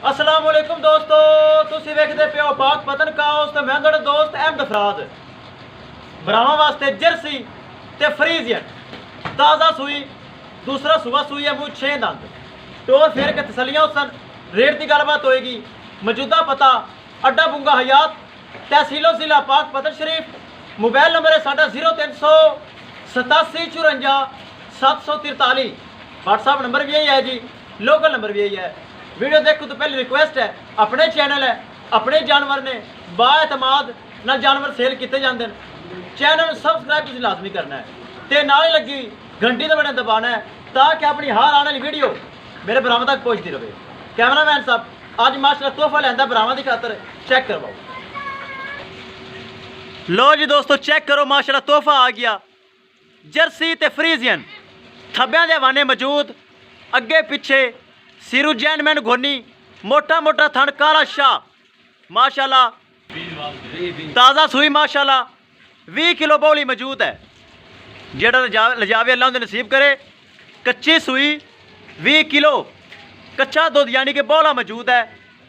अस्सलाम वालेकुम दोस्तों, तुसी वेखदे पियो पाक पतन काउस ते मैं तुहाडा दोस्त अहमद फराज। भरावां वास्ते जर्सी ते फ्रीजियन ताज़ा सूई, दूसरा सुबह सूई है मूँह 6 दंद टोर फेर के तसलियां उसन रेट की गलबात होएगी। मौजूदा पता अड्डा बुंगा हयात तहसीलो ज़िला पाक पतन शरीफ। मोबाइल नंबर है साडा 0387 54 743। व्हाट्सअप नंबर भी यही है जी, लोकल नंबर भी यही है। वीडियो देखो तो पहले रिक्वेस्ट है, अपने चैनल है, अपने जानवर ने बाएतमाद नाल जानवर सेल किए जाते हैं। चैनल सब्सक्राइब तुसीं लाजमी करना है तो नाल लगी घंटी तो बने दबाना है ताकि अपनी हर आने वाली वीडियो मेरे भरावां तक पहुँचती रहे। कैमरामैन साहब अज माशाल्लाह तोहफा लिया भरावां की खातर, चेक करवाओ। लो जी दोस्तों चेक करो, माशाल्लाह तोहफा आ गया। जर्सी ते फ्रीजियन थब्बियां दे हवाने मौजूद, अगे पिछे सिरू जैनमैन घोनी, मोटा मोटा थन काला शाह माशाल्लाह, ताज़ा सूई माशाल्लाह 20 किलो बोली मौजूद है। जेड़ा लजावे अल्लाह उन्हें नसीब करे। कच्ची सूई 20 किलो कच्चा दुध यानी कि बोला मौजूद है।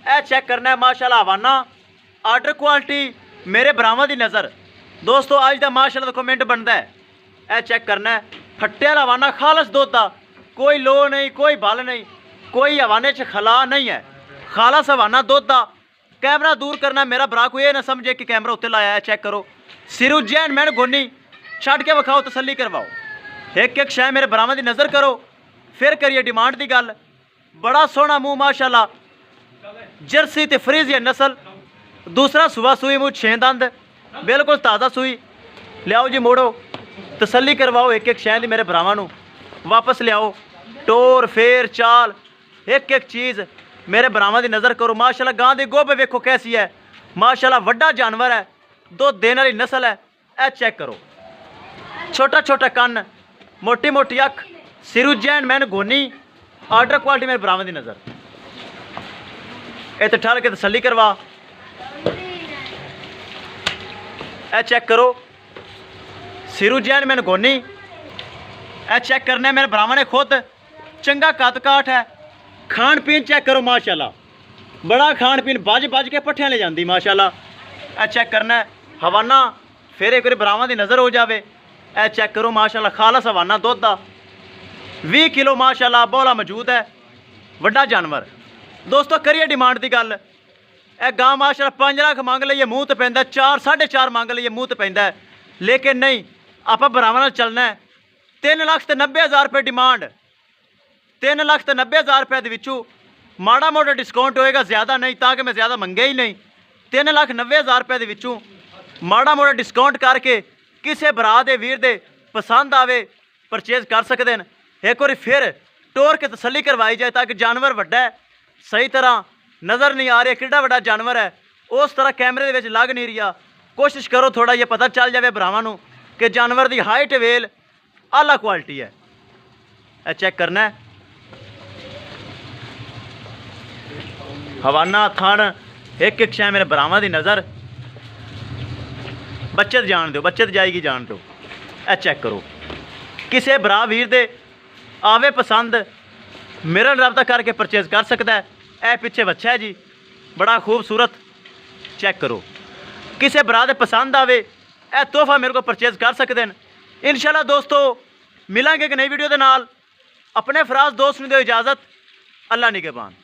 ए चेक करना है माशाल्लाह हवाना आर्डर क्वालिटी मेरे भरावां दी नज़र। दोस्तों अज का माशाल्लाह दा कमेंट बनता है। ए चेक करना है फट्टे वाला हवाना खालस दुध दा, कोई लो नहीं, कोई बल नहीं, कोई हवाने च खला नहीं है, खालस हवाना दुध दा। कैमरा दूर करना मेरा भरा को ये ना समझे कि कैमरा उत्ते लाया है। चेक करो सिरू जैन मैन गोनी छड़ के विखाओ, तसली करवाओ। एक एक शय मेरे भरावां दी नज़र करो, फिर करिए डिमांड की गल। बड़ा सोहना मूँह माशाल्लाह, जर्सी ते फ्रीजियन नस्ल, दूसरा सुबह सूई मूँह 6 दंद, बिल्कुल ताज़ा सूई। लियाओ जी मोड़ो, तसली करवाओ एक एक शय दी मेरे भरावां नूं, वापस लियाओ। टोर फेर चाल एक एक चीज़ मेरे भरावां दी नज़र करो। माशाल्लाह गां दी गोभ वेखो कैसी है, माशाल्लाह वड्डा जानवर है, दुध देने वाली नस्ल है। ए चेक करो छोटा छोटा कन्न, मोटी मोटी अख, सिरू जैन मैन गोनी, आर्डर क्वालिटी मेरे भरावां दी नज़र। ए तो ठहर के तसली करवा। ए चेक करो सिरू जैन मैन गोनी। ए चेक करना है मेरे भरावां ने खुद, चंगा कद काठ है। खान पीन चेक करो माशाल्लाह, बड़ा खान पीन बज बज के पट्ठियां ले जाती माशाल्लाह। ए चेक करना है हवाना, फिर एक बार भरावां दी नज़र हो जाए। ए चेक करो माशाल्लाह खालस हवाना दुध दा, 20 किलो माशाल्लाह बोला मौजूद है, वड्डा जानवर। दोस्तों करिए डिमांड की गल। ए गां माशाल्लाह 5 लाख मंग लईए मूँह तो पैंदा, 4 4.5 मंग लईए मूँह तो पैंदा, लेकिन नहीं आप भरावां नाल चलना है। 3,90,000 रुपये डिमांड, 3,90,000 रुपये के माड़ा मोटा डिस्काउंट होएगा, ज़्यादा नहीं, ताकि मैं ज़्यादा मंगे ही नहीं। 3,90,000 रुपये के माड़ा मोटा डिस्काउंट करके किसी भरा दे वीर दे पसंद आवे परचेज कर सकते हैं। एक बार फिर टोर के तसली करवाई जाए ताकि जानवर वड्डा है, सही तरह नज़र नहीं आ रहा कितना वड्डा जानवर है, उस तरह कैमरे दे विच लग नहीं रहा। कोशिश करो थोड़ा ये पता चल जाए भरावां नूं कि जानवर की हाइट वेल आला क्वालिटी है। ए चेक करना है हवाना थन एक एक शय मेरे भरावां दी नज़र। बच्चे जान दो, बच्चे जाएगी जान दो। ए चेक करो किसी भरा वीर दे आवे पसंद मेरा रब्ता करके परचेज कर सकता है। ए पिछे बच्चा है जी, बड़ा खूबसूरत। चेक करो किसी भरा दे पसंद आवे, ए तोहफा मेरे को परचेज कर सकते हैं। इंशाल्लाह दोस्तों मिलांगे एक नई वीडियो के नाल। अपने फराज दोस्त नूं दो इजाज़त, अल्लाह निगहबान।